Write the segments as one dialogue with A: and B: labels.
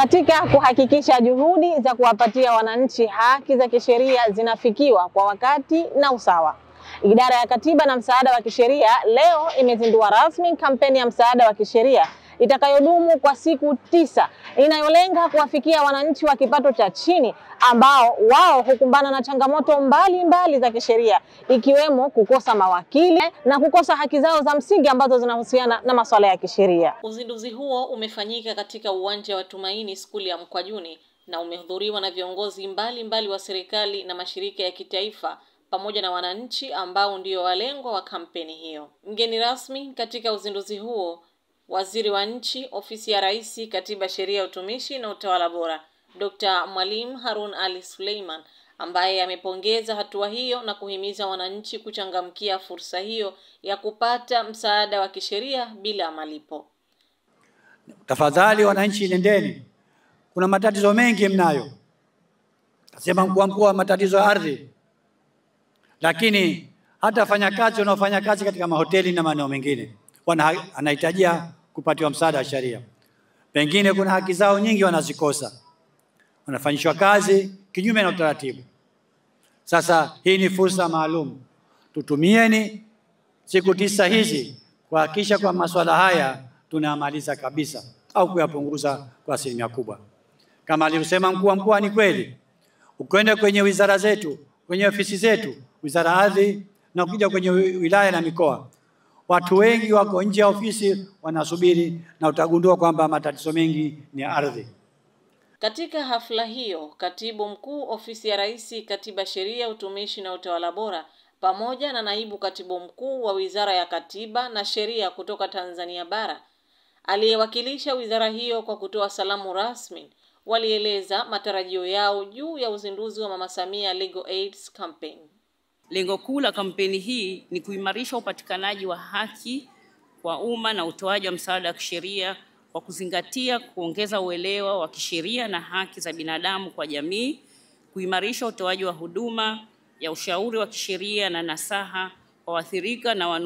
A: Katika kuhakikisha juhudi za kuwapatia wananchi haki za kisheria zinafikiwa kwa wakati na usawa, Idara ya Katiba na Msaada wa Kisheria leo imezindua rasmi kampeni ya msaada wa kisheria itakayodumu kwa siku 9 inayolenga kuwafikia wananchi wa kipato cha chini ambao wao hukumbana na changamoto mbalimbali za kisheria, ikiwemo kukosa mawakili na kukosa haki zao za msingi ambazo zinahusiana na masuala ya kisheria.
B: Uzinduzi huo umefanyika katika uwanja wa Tumaini skuli ya Mkwajuni na umehudhuriwa na viongozi mbalimbali wa serikali na mashirika ya kitaifa pamoja na wananchi ambao ndio walengwa wa kampeni hiyo. Mgeni rasmi katika uzinduzi huo, Waziri wa Nchi, Ofisi ya Rais, Katiba, Sheria, Utumishi na Utawala Bora, Dr. Mwalimu Harun Ali Suleiman, ambaye amepongeza hatua hiyo na kuhimiza wananchi kuchangamkia fursa hiyo ya kupata msaada wa kisheria bila malipo.
C: Tafadhali wananchi, nendeni. Kuna matatizo mengi mnayo. Nasema mkuu wa mkoa, matatizo ya ardhi. Lakini hata wafanyakazi wanaofanya kazi katika mahoteli na maeneo mengine anahitajia kupatiwa msaada wa sheria. Pengine kuna haki zao nyingi wanazikosa. Wanafanyishwa kazi kinyume na utaratibu. Sasa hii ni fursa maalum. Tutumieni siku 9 hizi kuhakikisha kwa masuala haya tunamaliza kabisa au kuyapunguza kwa asilimia kubwa. Kama alivyosema mkuu wa mkoa, ni kweli. Ukwenda kwenye wizara zetu, kwenye ofisi zetu, wizara ya ardhi na ukija kwenye wilaya na mikoa, watu wengi wako nje ya ofisi wanasubiri, na utagundua kwamba matatizo mengi ni ardhi.
B: Katika hafla hiyo, Katibu Mkuu, Ofisi ya Rais, Katiba, Sheria, Utumishi na Utawala Bora, pamoja na Naibu Katibu Mkuu wa Wizara ya Katiba na Sheria kutoka Tanzania Bara, aliyewakilisha wizara hiyo kwa kutoa salamu rasmi, walieleza matarajio yao juu ya uzinduzi wa Mama Samia Legal Aid Campaign.
D: Lengo kuu la kampeni hii ni kuimarisha upatikanaji wa haki kwa umma na utoaji wa msaada wa kisheria kwa kuzingatia kuongeza uelewa wa kisheria na haki za binadamu kwa jamii, kuimarisha utoaji wa huduma ya ushauri wa kisheria na nasaha kwa waathirika na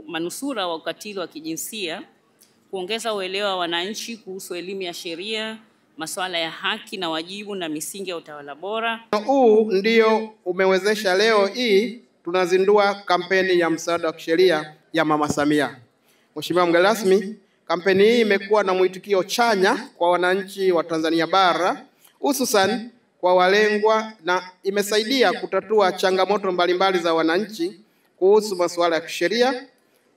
D: manusura wa ukatili wa kijinsia, kuongeza uelewa wa wananchi kuhusu elimu ya sheria, masuala ya haki na wajibu na misingi ya utawala bora.
E: Huu ndio umewezesha leo hii tunazindua kampeni ya msaada wa kisheria ya Mama Samia. Mheshimiwa mgeni rasmi, kampeni hii imekuwa na mwitikio chanya kwa wananchi wa Tanzania Bara, hususan kwa walengwa, na imesaidia kutatua changamoto mbalimbali za wananchi kuhusu masuala ya kisheria,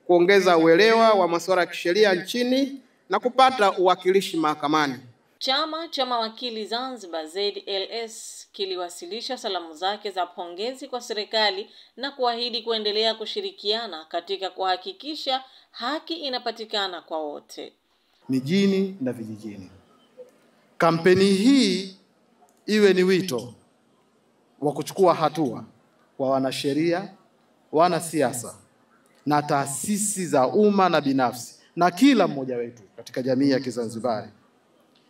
E: kuongeza uelewa wa masuala ya kisheria nchini na kupata uwakilishi mahakamani.
B: Chama cha Mawakili Zanzibar ZLS kiliwasilisha salamu zake za pongezi kwa serikali na kuahidi kuendelea kushirikiana katika kuhakikisha haki inapatikana kwa wote
F: mijini na vijijini. Kampeni hii iwe ni wito wa kuchukua hatua kwa wanasheria, wanasiasa na taasisi za umma na binafsi na kila mmoja wetu katika jamii ya Kizanzibari,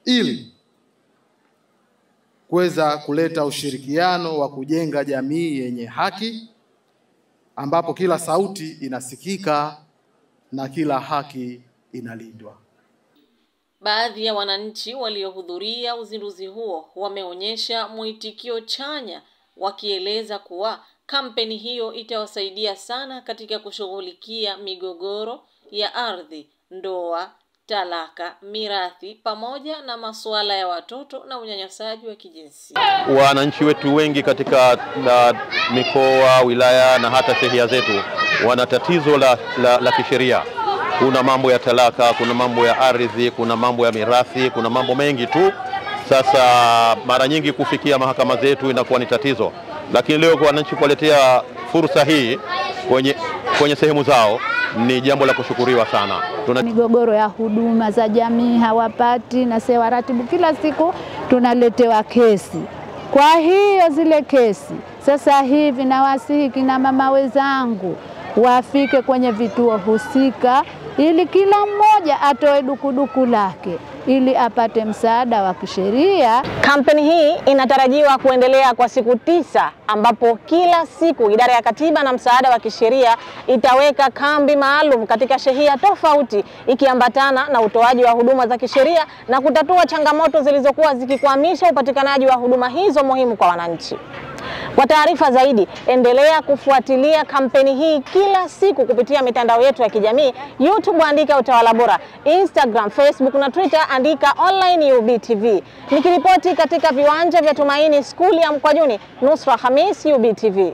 F: ili kuweza kuleta ushirikiano wa kujenga jamii yenye haki, ambapo kila sauti inasikika na kila haki inalindwa.
B: Baadhi ya wananchi waliohudhuria uzinduzi huo wameonyesha mwitikio chanya, wakieleza kuwa kampeni hiyo itawasaidia sana katika kushughulikia migogoro ya ardhi, ndoa, talaka, mirathi pamoja na masuala ya watoto na unyanyasaji wa kijinsia.
G: Wananchi wetu wengi katika mikoa, wilaya na hata shehia zetu wana tatizo la kisheria. Kuna mambo ya talaka, kuna mambo ya ardhi, kuna mambo ya mirathi, kuna mambo mengi tu. Sasa mara nyingi kufikia mahakama zetu inakuwa ni tatizo. Lakini leo kwa wananchi kuletea fursa hii kwenye sehemu zao ni jambo la kushukuriwa sana.
H: Migogoro ya huduma za jamii hawapati, na sewa ratibu kila siku tunaletewa kesi. Kwa hiyo zile kesi sasa hivi nawasihi kina mama wenzangu wafike kwenye vituo husika ili kila mmoja atoe dukuduku lake ili apate msaada wa kisheria.
A: Kampeni hii inatarajiwa kuendelea kwa siku 9 ambapo kila siku idara ya katiba na msaada wa kisheria itaweka kambi maalum katika shehia tofauti ikiambatana na utoaji wa huduma za kisheria na kutatua changamoto zilizokuwa zikikwamisha upatikanaji wa huduma hizo muhimu kwa wananchi. Kwa taarifa zaidi, endelea kufuatilia kampeni hii kila siku kupitia mitandao yetu ya kijamii. YouTube andika Utawala Bora, Instagram, Facebook na Twitter andika Online UBTV. Nikiripoti katika viwanja vya Tumaini Skuli ya Mkwajuni, Nusra Khamis, UBTV.